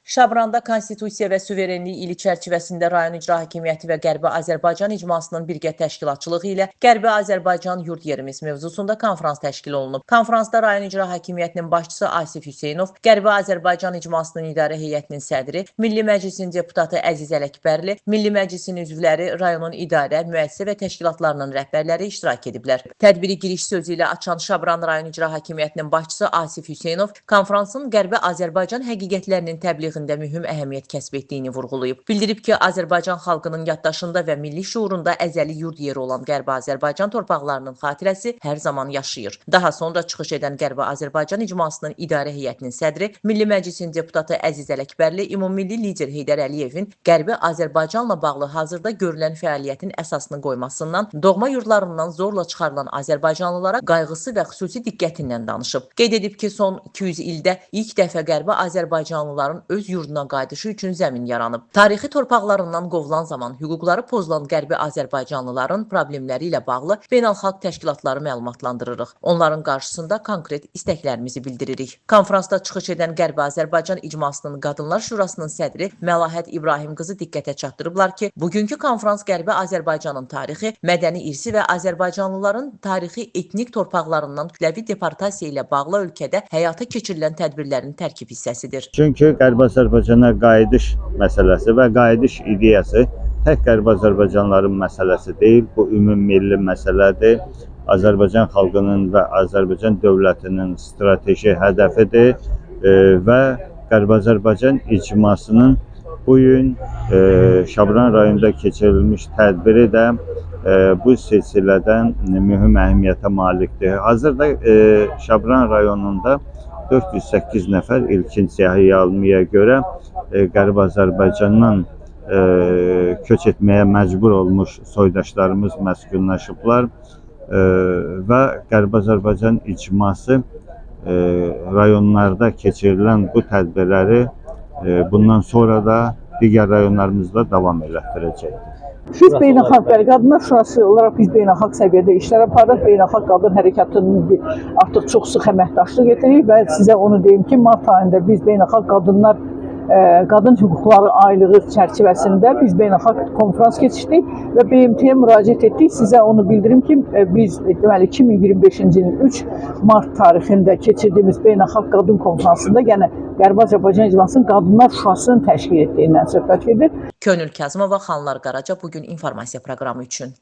Şabranda Konstitusiya və Suverenlik ili çərçivəsində rayon icra hakimiyyəti və Qərbi Azərbaycan icmasının birgə təşkilatçılığı ilə Qərbi Azərbaycan yurd yerimiz mövzusunda konfrans təşkil olunub. Konfransda rayon icra hakimiyyətinin başçısı Asif Hüseynov, Qərbi Azərbaycan icmasının idarə heyətinin sədri, Milli Məclisin deputatı Əziz Ələkbərli, Milli Məclisin üzvləri, rayonun idarə, müəssisə və təşkilatlarının rəhbərləri iştirak ediblər. Tədbiri giriş sözü ilə açan Şabranda rayon icra hakimiyyətinin başçısı Asif Hüseynov, konfransın Qərbi Azərbaycan həqiqətlərinin təbliğ mühüm əhəmiyyət kəsb etdiyini vurğulayıb. Bildirib ki, Azərbaycan xalqının yaddaşında və milli şuurunda əzəli yurd yeri olan Qərbi Azərbaycan torpaqlarının xatirəsi hər zaman yaşayır. Daha sonra çıxış edən Qərbi Azərbaycan icmasının idarə heyətinin sədri, Milli Məclisin deputatı Əziz Ələkbərli, ümummilli lider Heydər Əliyevin Qərbi Azərbaycanla bağlı hazırda görülən fəaliyyətin əsasını qoymasından, doğma yurdlarından zorla çıxarılan azərbaycanlılara qayğısı və xüsusi diqqətindən danışıb. Qeyd edib ki, son 200 ildə ilk dəfə Qərbi Azərbaycanlıların öz yurduna qayıdışı üçün zəmin yaranıb. Tarixi torpaqlarından qovulan zaman hüquqları pozulan Qərbi Azərbaycanlıların problemləri ilə bağlı beynəlxalq təşkilatları məlumatlandırırıq. Onların qarşısında konkret istəklərimizi bildiririk. Konfransda çıxış edən Qərbi Azərbaycan icmasının Qadınlar Şurasının sədri Məlahət İbrahim qızı diqqətə çatdırıblar ki, bugünkü konfrans Qərbi Azərbaycanın tarixi, mədəni irsi və Azərbaycanlıların tarixi etnik torpaqlarından kütləvi deportasiya ilə bağlı ölkədə həyata keçirilən tədbirlərin tərkib hissəsidir. Çünki Qərbi Azərbaycana qayıdış məsələsi və qayıdış ideyası tək Qərbi Azərbaycanlıların məsələsi deyil, bu ümummilli məsələdir. Azərbaycan xalqının və Azərbaycan dövlətinin strateji hədəfidir və Qərbi Azərbaycan icmasının bu gün Şabran rayonunda keçirilmiş tədbiri də bu silsilədən mühüm əhəmiyyətə malikdir. Hazırda Şabran rayonunda 408 nəfər ilkin siyahıya almaya görə Qərbi Azərbaycandan köç etməyə məcbur olmuş soydaşlarımız məskunlaşıblar və Qərbi Azərbaycan icması rayonlarda keçirilən bu tədbirləri bundan sonra da digər rayonlarımızda davam elətdirəcəkdir. Biz beynəlxalq Qadınlar Şurası olaraq biz beynəlxalq səviyyədə işlər aparırıq. Beynəlxalq qadın hərəkatının artıq çox sıx əməkdaşlıq edirik və sizə onu deyim ki, mart ayında biz beynəlxalq qadın hüquqları aylığı çərçivəsində biz beynəlxalq konfrans keçirdik və BMT-yə müraciət etdik. Sizə onu bildirim ki, biz deməli 2025-ci ilin 3 mart tarixində keçirdiyimiz beynəlxalq qadın konfransında yəni Qərbi Azərbaycan icmasının Qadınlar Şurasının təşkil etdiyindən söhbət gedir. Könül Kazımova, Xanlar Qaraca bugün informasiya proqramı üçün.